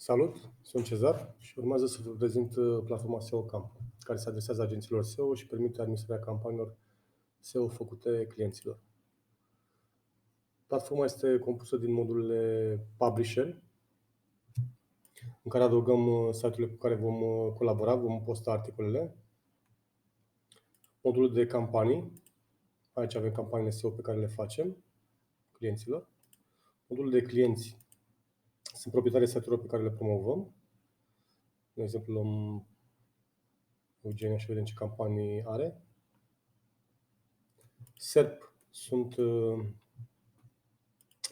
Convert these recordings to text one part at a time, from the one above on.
Salut, sunt Cezar și urmează să vă prezint platforma SEO Camp, care se adresează agențiilor SEO și permite administrarea campaniilor SEO făcute clienților. Platforma este compusă din modulele Publisher, în care adăugăm site-urile cu care vom colabora, vom posta articolele. Modulul de campanii, aici avem campaniile SEO pe care le facem clienților. Modulul de clienți sunt proprietarii site-urilor pe care le promovăm. De exemplu, luăm Eugenia și vedem ce campanii are. SERP sunt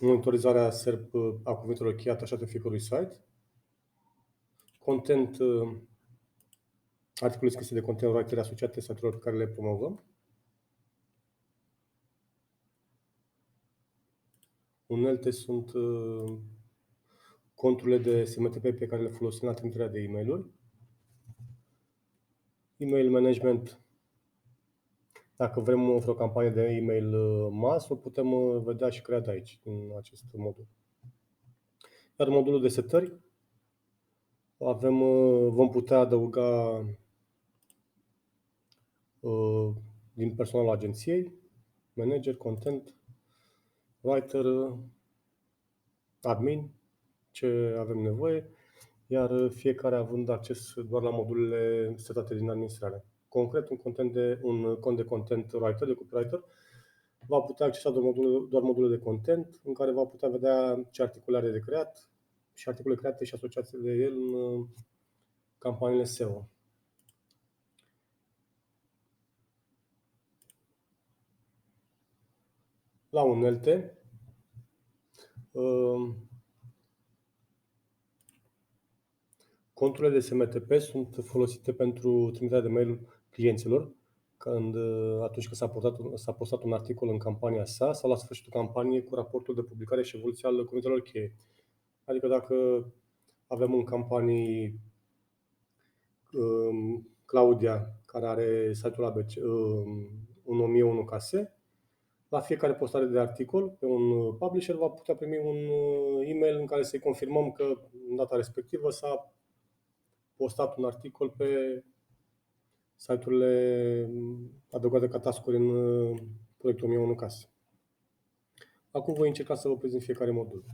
monitorizarea SERP a cuvintelor cheie atașate fiecărui site. Content, articole scrise de content writer asociate site-urilor pe care le promovăm. Unelte sunt conturile de SMTP pe care le folosim la trimiterea de e-mail-uri. Email management. Dacă vrem vreo campanie de e-mail mass, o putem vedea și creat aici, în acest modul. Iar modulul de setări, vom putea adăuga din personalul agenției, manager, content, writer, admin, ce avem nevoie, iar fiecare având acces doar la modulele setate din administrare. Concret, un cont de content writer, de copywriter, va putea accesa doar modulele de content, în care va putea vedea ce articole are de creat și articole create și asociate de el în campaniile SEO. La unelte, conturile de SMTP sunt folosite pentru trimiterea de mail clienților atunci când s-a postat un articol în campania sa sau la sfârșitul campaniei cu raportul de publicare și evoluție al cuvintelor cheie. Adică dacă avem în campanii Claudia, care are site-ul ABC, un 1001 case, la fiecare postare de articol pe un publisher va putea primi un e-mail în care să-i confirmăm că în data respectivă s-a postat un articol pe site-urile adăugate ca task-uri în proiectul 1001 case. Acum voi încerca să vă prezint fiecare modul.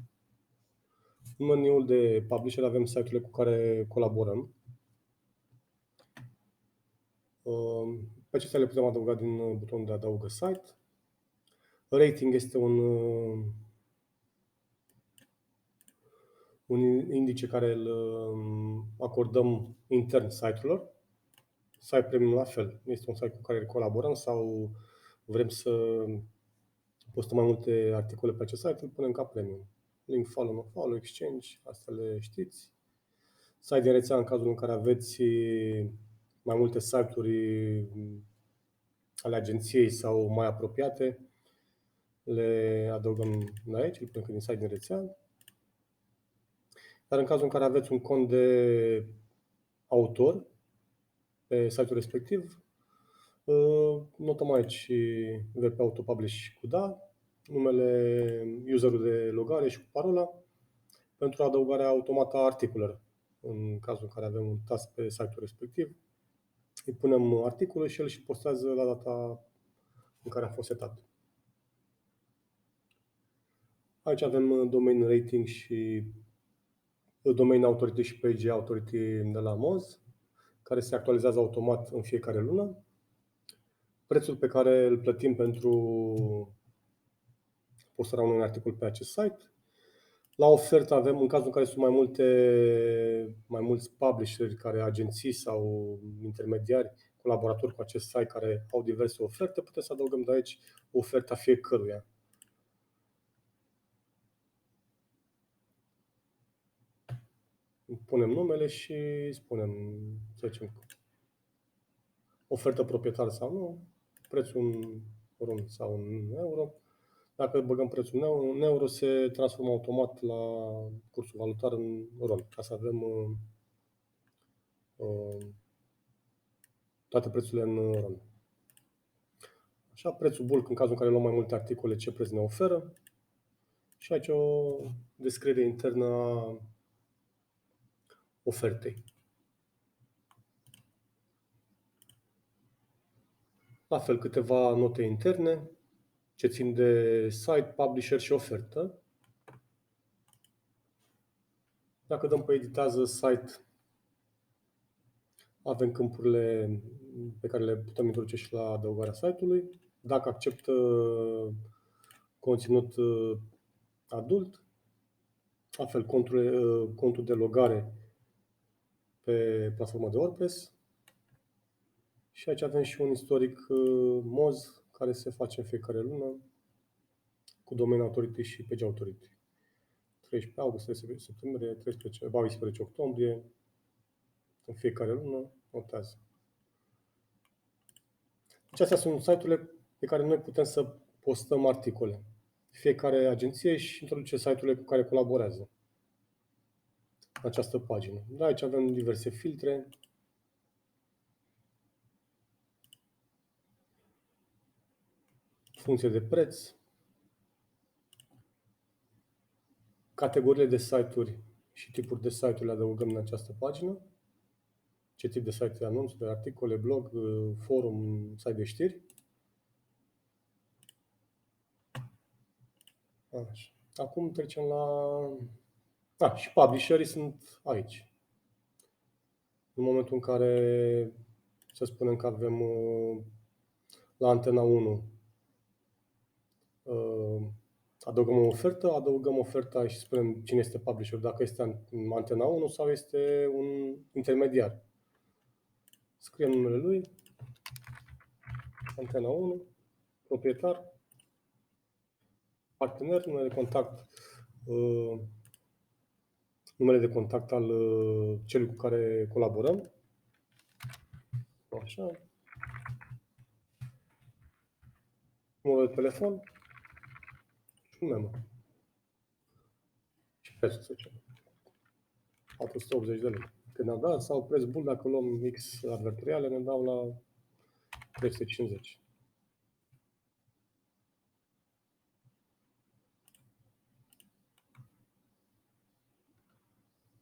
În meniul de publisher avem site-urile cu care colaborăm. Pe acestea le putem adăuga din butonul de adaugă site. Rating este un indice care îl acordăm intern site-urilor. Site premium la fel. Este un site cu care colaborăm sau vrem să postăm mai multe articole pe acest site, îl punem ca premium. Link follow, no follow, exchange, astea le știți. Site din rețea în cazul în care aveți mai multe site-uri ale agenției sau mai apropiate, le adăugăm de aici, îl punem din site din rețea. Dar în cazul în care aveți un cont de autor pe site-ul respectiv, notăm aici VP Autopublish cu da, numele userul de logare și cu parola pentru adăugarea automată a articolelor. În cazul în care avem un task pe site-ul respectiv, îi punem articolul și el și postează la data în care a fost setat. Aici avem domain rating și domain authority și page authority de la Moz, care se actualizează automat în fiecare lună. Prețul pe care îl plătim pentru postarea unui articol pe acest site. La ofertă avem, în cazul în care sunt mai mulți publisheri, agenții sau intermediari, colaboratori cu acest site care au diverse oferte, putem să adăugăm de aici oferta fiecăruia. Punem numele și spunem, să zicem, ofertă proprietar sau nu, prețul în RON sau în euro. Dacă băgăm prețul în euro, se transformă automat la cursul valutar în RON, ca să avem toate prețurile în RON. Așa, prețul bulk, în cazul în care luăm mai multe articole, ce preț ne oferă. Și aici o descriere internă a ofertei. La fel, câteva note interne ce țin de site, publisher și ofertă. Dacă dăm pe editează site, avem câmpurile pe care le putem introduce și la adăugarea site-ului. Dacă acceptă conținut adult, la fel, contul de logare pe platforma de WordPress. Și aici avem și un istoric Moz care se face în fiecare lună cu domain authority și page authority. 13 august, 13 septembrie, 14 octombrie, în fiecare lună, notează. Deci astea sunt site-urile pe care noi putem să postăm articole. Fiecare agenție își introduce site-urile cu care colaborează în această pagină. De aici avem diverse filtre. Funcție de preț. Categoriile de site-uri și tipuri de site-uri le adăugăm în această pagină. Ce tip de site? Anunț, de articole, blog, forum, site de știri. Așa. Acum trecem la... și publisherii sunt aici. În momentul în care, să spunem că avem la Antena 1, adăugăm oferta și spunem cine este publisher, dacă este Antena 1 sau este un intermediar. Scriem numele lui, Antena 1, proprietar, partener, numele de contact al celui cu care colaborăm. Așa. Numărul de telefon și un memo. Și prețul, să zicem. 480 de lei. Când ne-au dat, sau preț bun, dacă luăm X advertoriale, ne dau la 350.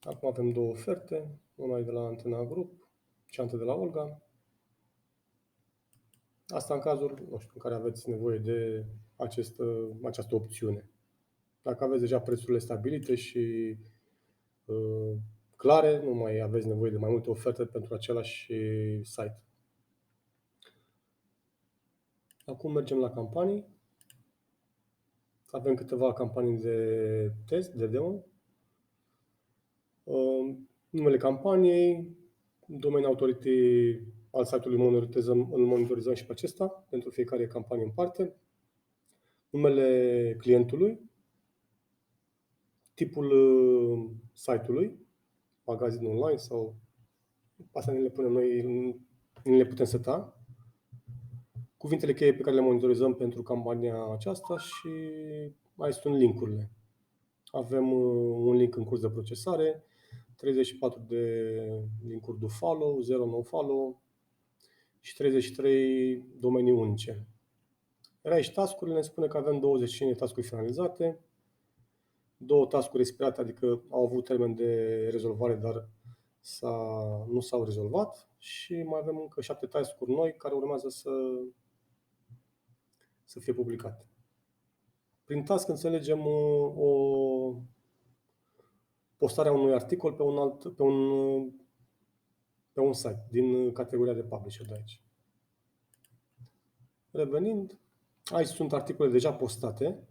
Acum avem două oferte, una e de la Antena Group, cealaltă de la Olga. Asta în cazul, nu știu, în care aveți nevoie de această opțiune. Dacă aveți deja prețurile stabilite și clare, nu mai aveți nevoie de mai multe oferte pentru același site. Acum mergem la campanii. Avem câteva campanii de test, de demo. Numele campaniei, domain authority al site-ului îl monitorizăm și pe acesta, pentru fiecare campanie în parte. Numele clientului, tipul site-ului, magazin online sau astea ne le punem noi, ne le putem seta. Cuvintele cheie pe care le monitorizăm pentru campania aceasta și mai sunt link-urile. Avem un link în curs de procesare, 34 de link-uri do follow, 0 no follow și 33 domenii unice. Iar aici task-urile ne spune că avem 25 de task-uri finalizate, 2 task-uri expirate, adică au avut termen de rezolvare, dar nu s-au rezolvat și mai avem încă 7 task-uri noi care urmează să fie publicate. Prin task înțelegem postarea unui articol pe un site din categoria de publisher de aici. Revenind, aici sunt articole deja postate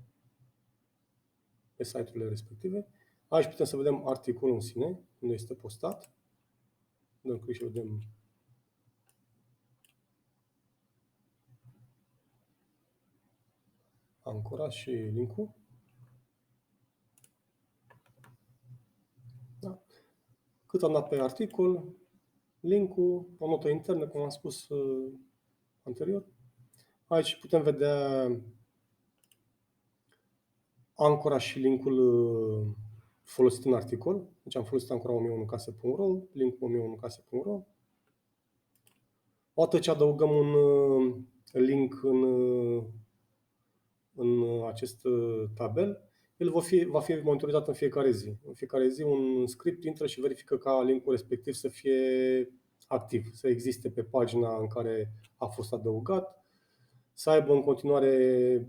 pe site-urile respective. Aici putem să vedem articolul în sine, unde este postat. Dăm click și vedem ancora și link-ul. Da. Cât am dat pe articol, link-ul, o notă internă, cum am spus anterior. Aici putem vedea ancora și link-ul folosit în articol. Deci am folosit ancora 1001case.ro, link-ul 1001case.ro. Odată ce adăugăm un link în acest tabel, el va fi monitorizat în fiecare zi. În fiecare zi un script intră și verifică ca linkul respectiv să fie activ, să existe pe pagina în care a fost adăugat, să aibă în continuare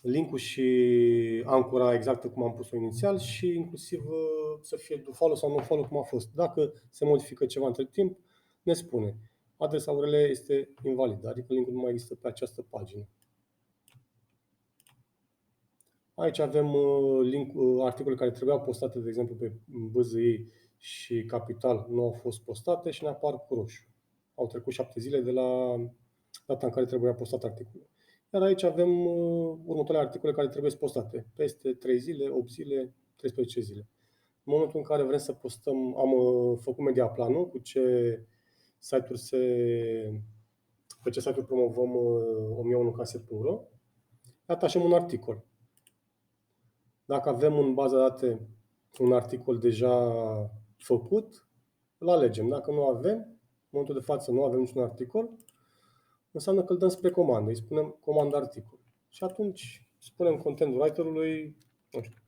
linkul și ancora exactă cum am pus-o inițial și inclusiv să fie follow sau nu follow cum a fost. Dacă se modifică ceva între timp, ne spune. Adresa URL este invalidă, adică linkul nu mai există pe această pagină. Aici avem articole care trebuiau postate, de exemplu, pe BZI și Capital, nu au fost postate și ne apar cu roșu. Au trecut 7 zile de la data în care trebuia postat articolul. Iar aici avem următoarele articole care trebuie postate. Peste 3 zile, 8 zile, 13 zile. În momentul în care vrem să postăm, am făcut media planul cu ce site-uri pe ce site-uri promovăm 1001case.ro. Atașăm un articol. Dacă avem în baza date un articol deja făcut, îl alegem. Dacă nu avem, în momentul de față nu avem niciun articol, înseamnă că îl dăm spre comandă. Îi spunem comandă articol. Și atunci spunem content writer-ului, nu știu,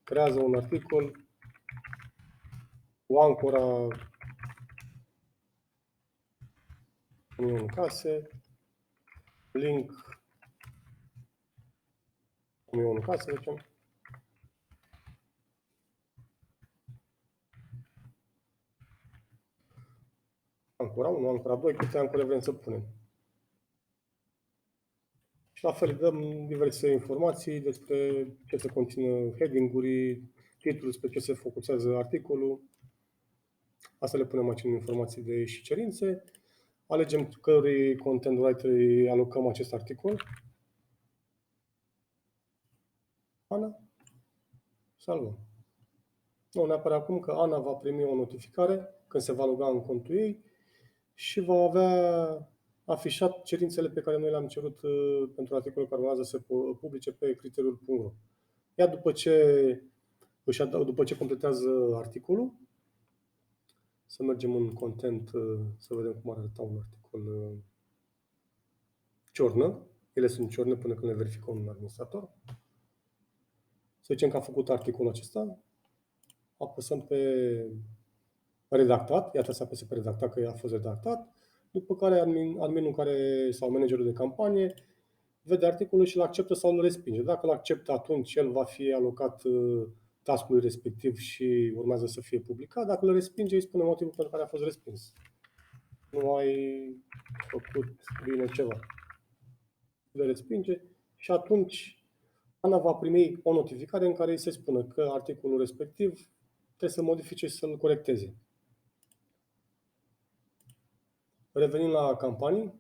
creează un articol cu ancora în case, link 1001 case, zicem. Ancora 1, ancora 2, câte ancore vrem să punem. Și la fel dăm diverse informații despre ce se conține heading-uri, titlul, despre ce se focusează articolul. Asta le punem aici în informații de și cerințe. Alegem cărui content writer îi alocăm acest articol. Ana. Salvăm. Nu, ne apare acum că Ana va primi o notificare când se va loga în contul ei și va avea afișat cerințele pe care noi le-am cerut pentru articolul care urmează să se publice pe criteriul.ro. Ea după ce completează articolul, să mergem în content, să vedem cum arăta un articol ciornă. Ele sunt ciorne până când le verificăm un administrator. Să zicem că a făcut articolul acesta, apăsăm pe redactat, iată să apese pe redactat că a fost redactat, după care adminul sau managerul de campanie vede articolul și îl acceptă sau îl respinge. Dacă îl acceptă, atunci el va fi alocat task-ului respectiv și urmează să fie publicat. Dacă îl respinge, îi spune motivul pentru care a fost respins. Nu ai făcut bine ceva. Le respinge și atunci Ana va primi o notificare în care îi se spune că articolul respectiv trebuie să modifice și să-l corecteze. Revenim la campanii.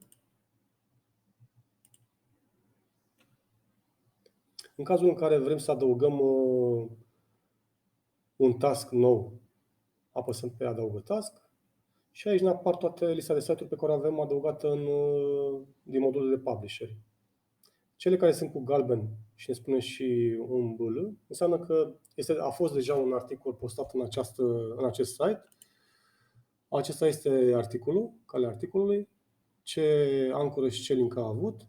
În cazul în care vrem să adăugăm un task nou, apăsăm pe adaugă task și aici ne apar toate lista de site-uri pe care avem adăugată din modulul de publisher. Cele care sunt cu galben și ne spune și un BL, înseamnă că a fost deja un articol postat în acest site. Acesta este articolul, calea articolului, ce ancoră și ce link a avut.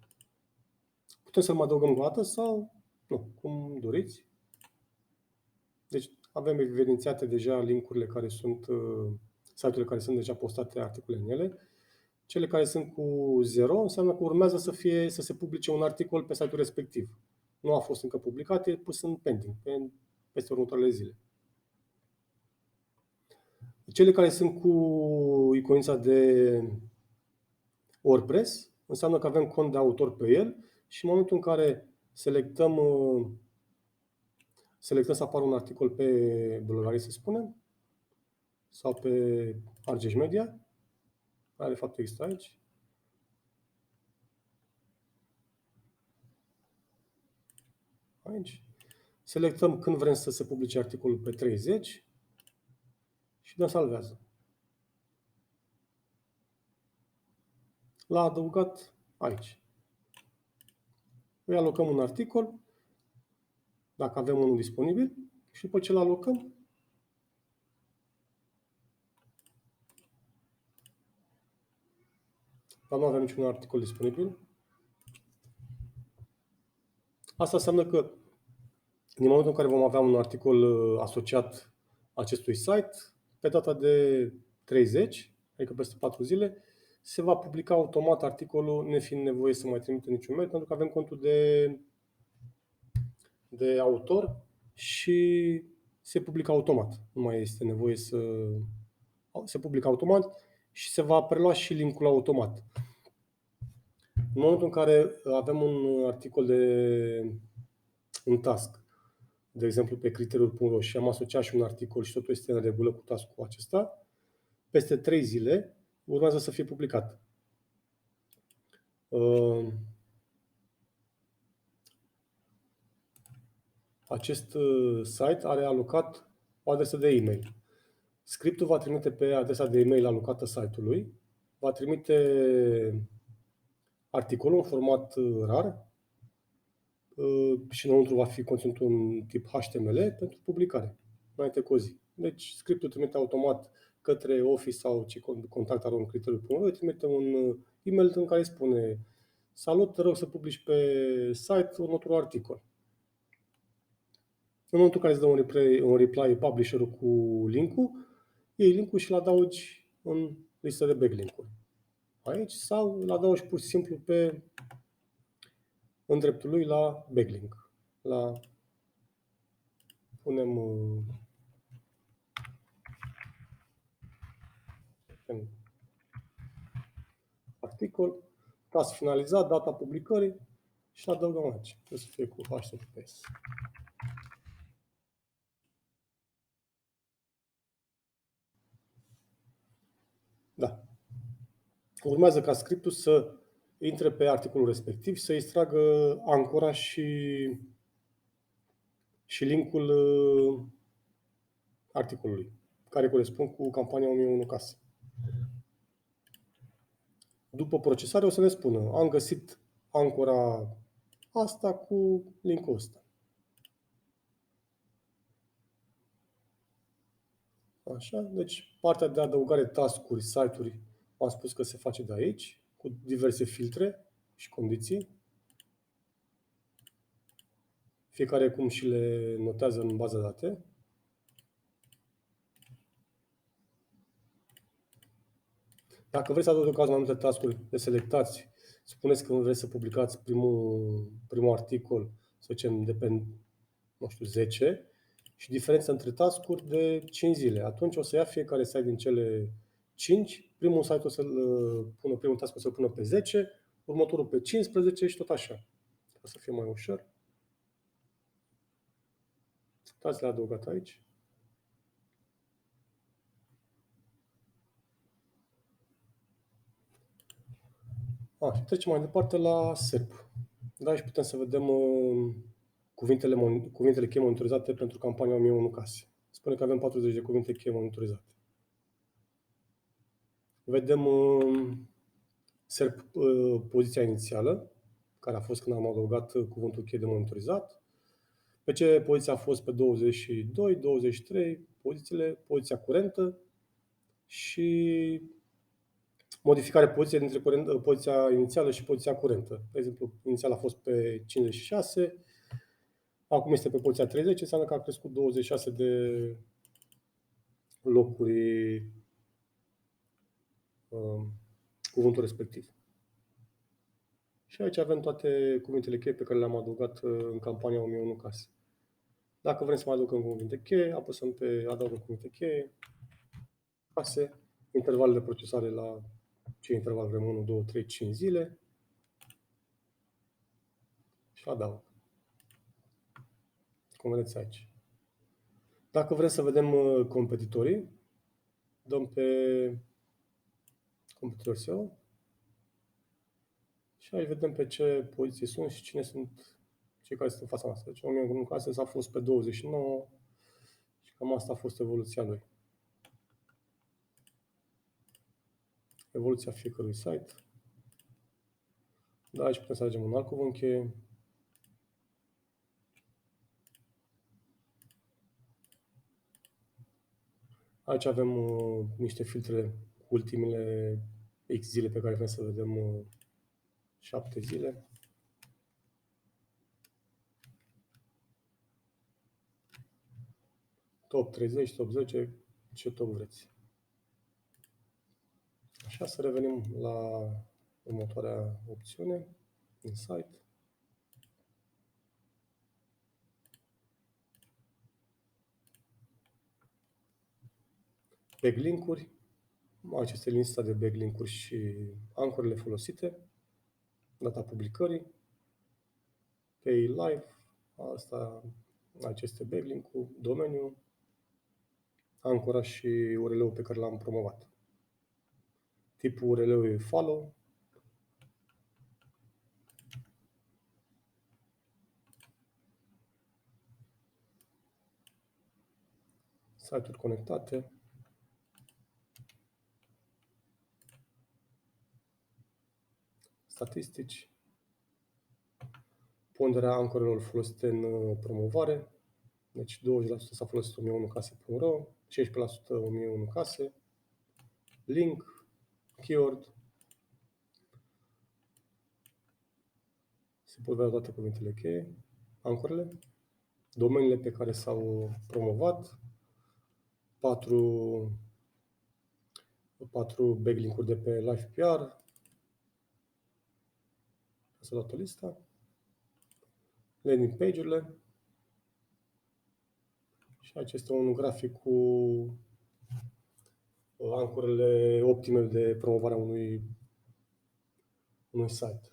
Putem să-l mai adăugăm o dată sau nu, cum doriți. Deci avem evidențiate deja linkurile care sunt, site-urile care sunt deja postate articole în ele. Cele care sunt cu 0 înseamnă că urmează să se publice un articol pe site-ul respectiv. Nu a fost încă publicat, e pus în pending, peste următoarele zile. Cele care sunt cu iconița de WordPress înseamnă că avem cont de autor pe el și în momentul în care selectăm să apară un articol pe blogare, să spunem, sau pe Argeș Media, care de fapt există aici. Aici. Selectăm când vrem să se publice articolul pe 30 și dăm salvează. L-a adăugat aici. Îi alocăm un articol, dacă avem unul disponibil, și după ce îl alocăm, dar nu avem niciun articol disponibil, Asta înseamnă că din momentul în care vom avea un articol asociat acestui site, pe data de 30, adică peste 4 zile, se va publica automat articolul, nefiind nevoie să mai trimită niciun mail, pentru că avem contul de autor și se publică automat. Nu mai este nevoie să... Se publică automat și se va prelua și linkul automat. În momentul în care avem un articol un task, de exemplu pe criteriul.ro și am asociat și un articol și totul este în regulă cu task-ul acesta, peste 3 zile urmează să fie publicat. Acest site are alocat o adresă de e-mail. Scriptul va trimite pe adresa de e-mail alocată site-ului, va trimite articolul în format RAR și înăuntru va fi conținut un tip HTML pentru publicare, înainte cu o zi. Deci scriptul trimite automat către Office sau ce contact are un criteriu.ro, trimite un e-mail în care spune: salut, te rog să publici pe site următorul articol. În momentul în care îți dă un reply publisher-ul cu link-ul, iei link-ul și îl adaugi în listă de backlink-uri aici sau îl adaugi pur și simplu în dreptul lui la backlink. Punem în articol, task finalizat, data publicării și adăugăm aici. Trebuie să fie cu HTTPS. Da. Urmează ca scriptul să intre pe articolul respectiv, să extragă ancora și linkul articolului, care corespund cu campania 1001 case. După procesare o să ne spună: am găsit ancora asta cu linkul ăsta. Așa, deci partea de adăugare task-uri, site-uri, am spus că se face de aici, cu diverse filtre și condiții. Fiecare cum și le notează în baza date. Dacă vreți să adăugați mai multe task-uri, le selectați. Spuneți că vreți să publicați primul articol, să zicem, de pe, nu știu, 10, și diferența între task-uri de 5 zile. Atunci o să ia fiecare site din cele 5, primul site o să-l pună, primul task o să-l pună pe 10, următorul pe 15 și tot așa. O să fie mai ușor. Uitați, le-a adăugat aici. Și trecem mai departe la SERP. Da, și putem să vedem cuvintele cheie monitorizate pentru campania 1001 case. Spune că avem 40 de cuvinte cheie monitorizate. Vedem SERP poziția inițială, care a fost când am adăugat cuvântul cheie de monitorizat. Pe ce poziția a fost pe 22, 23, poziția curentă și modificare poziție dintre poziția inițială și poziția curentă. De exemplu, inițial a fost pe 56, acum este pe poziția 30, înseamnă că a crescut 26 de locuri cuvântul respectiv. Și aici avem toate cuvintele cheie pe care le-am adăugat în campania 1001 case. Dacă vrem să mai adăugăm cuvinte cheie, apăsăm pe adaugă cuvinte cheie, case, intervalul de procesare la ce interval vrem, 1, 2, 3, 5 zile și adaug. Cum vedeți aici. Dacă vrem să vedem competitorii, dăm pe competitor SEO și aici vedem pe ce poziție sunt și cine sunt cei care sunt în fața noastră. Deci, în case a fost pe 29 și cam asta a fost evoluția lui. Evoluția fiecărui site. Da, aici putem să alegem un alt cuvânt cheie. Aici avem niște filtre cu ultimele X zile pe care vrem să vedem 7 zile. top 30, top 10, ce top vreți. Așa, să revenim la următoarea opțiune din site. Backlink-uri. Aceste lista de backlink-uri și ancorele folosite. Data publicării. Pay live. Asta, aceste backlink-uri, domeniu, ancora și URL-ul pe care l-am promovat. Tipul URL-ului e follow. Site-uri conectate. Statistici. Ponderea ancorelor folosite în promovare. Deci 20% s-a folosit 1001case.ro, 16% 1001 case. Link, keyword. Se pot vedea toate cuvintele cheie, ancorele, domeniile pe care s-au promovat, 4 backlink-uri de pe Live PR. Să dau lista. Landing page-urile. Și aici este un grafic cu ancorele optime de promovare a unui site.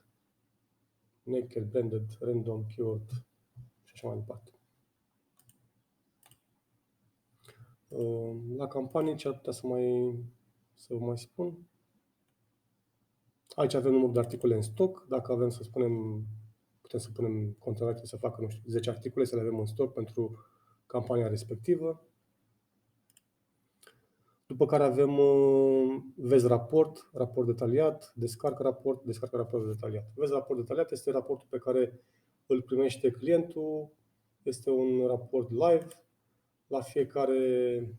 Naked, branded, random, keyword și așa mai departe. La campanii ce ar putea să vă mai spun? Aici avem numărul de articole în stoc. Dacă avem să spunem, putem să punem conteneratul să facă, nu știu, 10 articole, să le avem în stoc pentru campania respectivă. După care avem, vezi raport, raport detaliat, descarcă raport detaliat. Vezi raport detaliat este raportul pe care îl primește clientul, este un raport live, la fiecare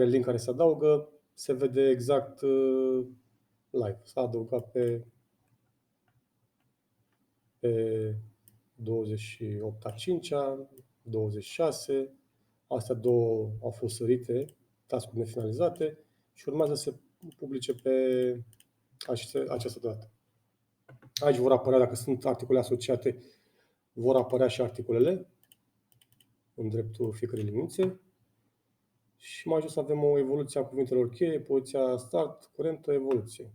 link care se adaugă, se vede exact live. S-a adăugat pe 28/5, 26. Astea două au fost sărite, task-uri nefinalizate și urmează să se publice pe această dată. Aici vor apărea, dacă sunt articole asociate, vor apărea și articolele în dreptul fiecărei liniuțe. Și mai jos avem o evoluție a cuvintelor cheie, poziția start, curentă, evoluție.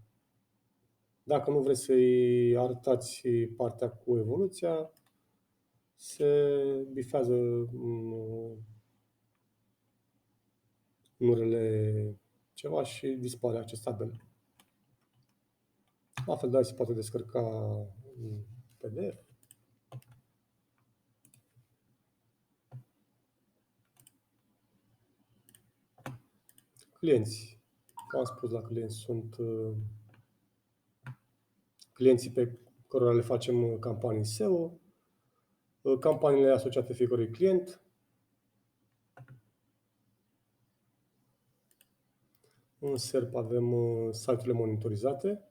Dacă nu vreți să-i arătați partea cu evoluția, se bifează numerele ceva și dispare acest tabel. La fel de se poate descărca în PDF. Clienți. Am spus la clienți sunt clienții pe cărora le facem campanii SEO, campaniile asociate fiecărui client. În SERP avem site-urile monitorizate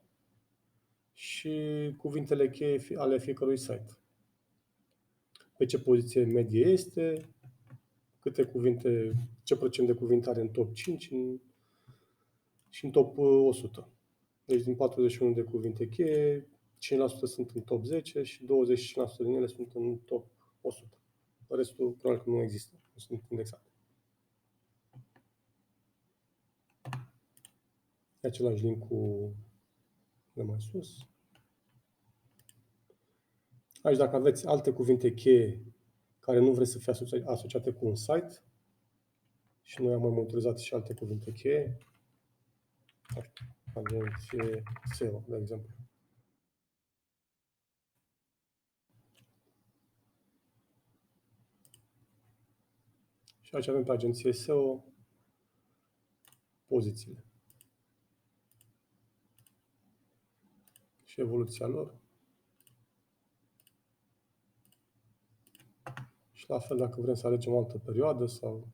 și cuvintele cheie ale fiecărui site. Pe ce poziție medie este, ce procent de cuvinte are în top 5 și în top 100. Deci din 41 de cuvinte cheie, 5% sunt în top 10 și 25% din ele sunt în top 100. Restul probabil că nu există, nu sunt indexate. E același link cu de mai sus. Aici dacă aveți alte cuvinte cheie care nu vreți să fie asociate cu un site și noi am mai monitorizat și alte cuvinte cheie, agenție SEO, de exemplu. Și aici avem pe agenție SEO pozițiile și evoluția lor. Și la fel, dacă vrem să alegem o altă perioadă sau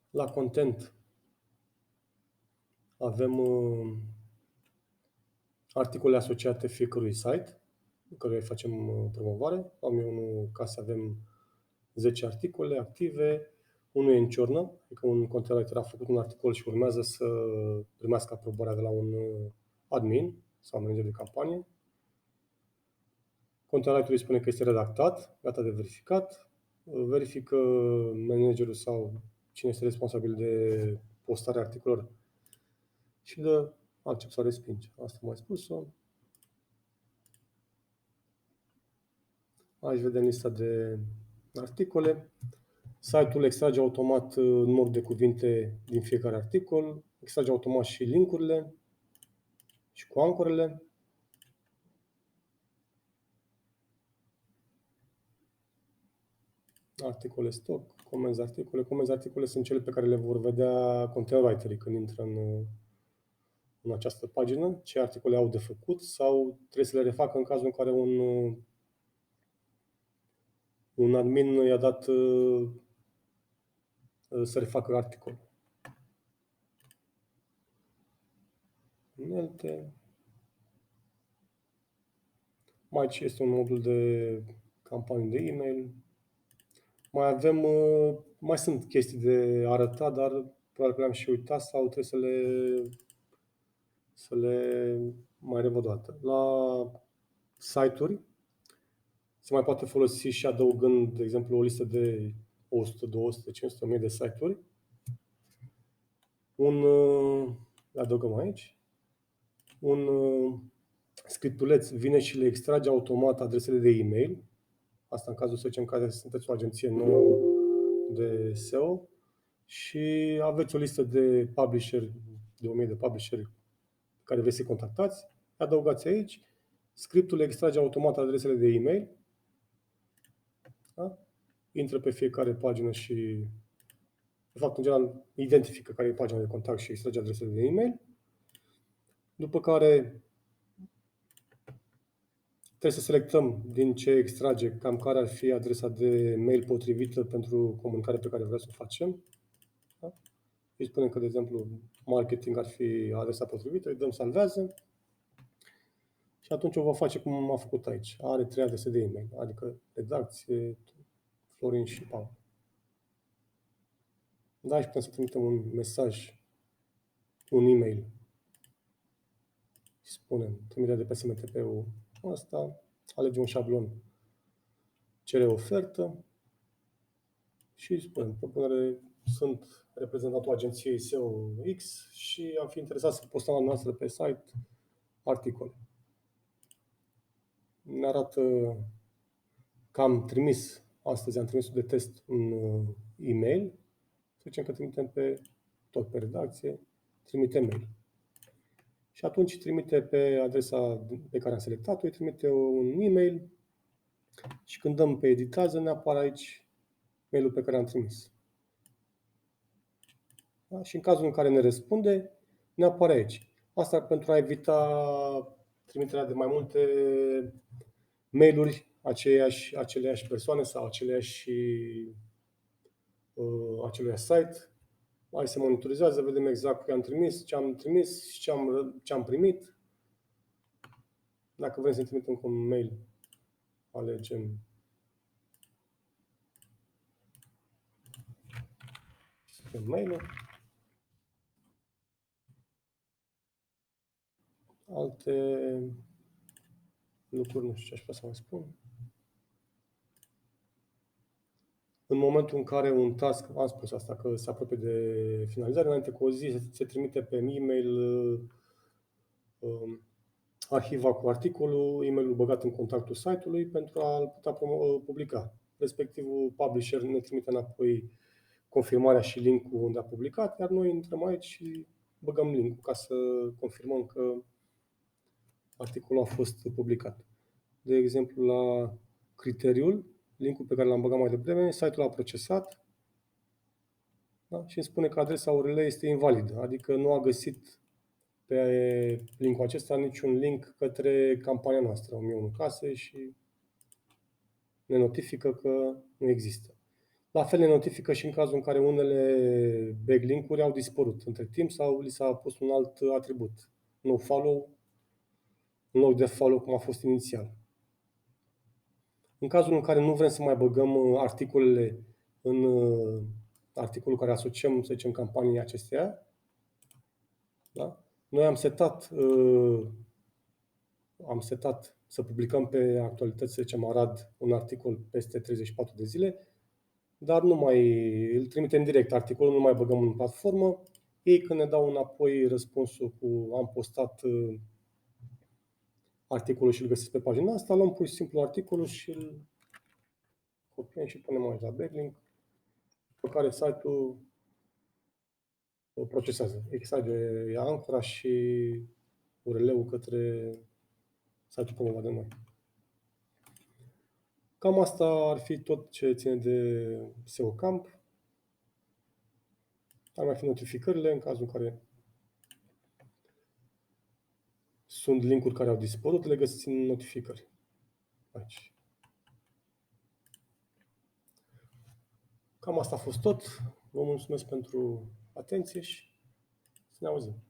La content avem articole asociate fiecărui site, căruia îi facem promovare. Am eu unul ca să avem 10 articole active, unul e în ciornă, adică un content writer a făcut un articol și urmează să primească aprobarea de la un admin sau manager de campanie. Content writer îi spune că este redactat, gata de verificat, verifică managerul sau cine este responsabil de postarea articolelor și dă accept sau respinge. Asta am mai spus-o. Aici vedem lista de articole. Site-ul extrage automat numărul de cuvinte din fiecare articol, extrage automat și linkurile și cu ancorele. Articole stock, comenzi articole. Comenzi articole sunt cele pe care le vor vedea content writerii când intră în această pagină, ce articole au de făcut sau trebuie să le refacă în cazul în care un admin i-a dat să refacă articol. Unelte. Aici este un modul de campanii de e-mail. Mai sunt chestii de arătat, dar probabil că le-am și uitat sau trebuie să le mai revăd o dată. La site-uri se mai poate folosi și adăugând, de exemplu, o listă de 100, 200, 500, 1000 de site-uri. Le adăugăm aici. Un scriptuleț vine și le extrage automat adresele de e-mail. Asta în cazul să zicem că sunteți o agenție nouă de SEO și aveți o listă de publisher, de 1000 de publisheri care vreți să-i contactați. Adăugați aici. Scriptul le extrage automat adresele de e-mail. Da? Intră pe fiecare pagină și, de fapt, în general, identifică care e pagina de contact și extrage adresele de e-mail. După care trebuie să selectăm din ce extrage cam care ar fi adresa de mail potrivită pentru comunicarea pe care vreau să o facem. Da? Îi spunem că, de exemplu, marketing ar fi adresa potrivită, îi dăm salvează și atunci o va face cum a făcut aici. Are 3 adrese de e-mail, adică redacție, Florin și Paul. Da, și putem să trimitem un mesaj, un e-mail. Spunem, trimiterea de pe SMTP-ul ăsta, alege un șablon, cere ofertă și spunem, propunere, sunt reprezentantul agenției SEO X și am fi interesat să postăm la noastră pe site articole. Ne arată că astăzi am trimis de test un e-mail, să zicem că trimitem tot pe redacție, trimitem mail. Și atunci trimite pe adresa pe care am selectat-o, îi trimite un e-mail și când dăm pe editează, ne apare aici mail-ul pe care am trimis. Da? Și în cazul în care ne răspunde, ne apare aici. Asta pentru a evita trimiterea de mai multe mail-uri aceleiași persoane sau aceluiași site. Hai se monitorizează, vedem exact ce am trimis și ce am primit. Dacă vrem să trimitem cu un mail, alegem mail-ul. Alte lucruri, nu știu ce aș putea să mai spun. În momentul în care un task, am spus asta, că se apropie de finalizare, înainte cu o zi se trimite pe e-mail arhiva cu articolul, e-mailul băgat în contactul site-ului pentru a-l putea publica. Respectivul publisher ne trimite înapoi confirmarea și link-ul unde a publicat, iar noi intrăm aici și băgăm link-ul ca să confirmăm că articolul a fost publicat. De exemplu, la criteriul, link-ul pe care l-am băgat mai devreme, site-ul a procesat, da? Și îmi spune că adresa URL este invalidă, adică nu a găsit pe link-ul acesta niciun link către campania noastră, 1001 case, și ne notifică că nu există. La fel ne notifică și în cazul în care unele backlink-uri au dispărut între timp sau li s-a pus un alt atribut. No follow, în loc de follow cum a fost inițial. În cazul în care nu vrem să mai băgăm articolele în articolul care asociem, să zicem, campaniei acesteia, da? Noi am setat să publicăm pe actualități, să zicem, Arad, un articol peste 34 de zile, dar nu mai îl trimitem direct articolul, nu mai băgăm în platformă. Ei, când ne dau înapoi răspunsul cu am postat articolul și îl găsiți pe pagina asta, luăm pur și simplu articolul și îl copiem și punem aici la backlink, pe care site-ul o procesează. Extrage ancora și URL-ul către site-ul promovat de noi. Cam asta ar fi tot ce ține de SEO Camp. Ar mai fi notificările în cazul în care sunt link-uri care au dispărut, le găsiți în notificări. Aici. Cam asta a fost tot. Vă mulțumesc pentru atenție și să ne auzim.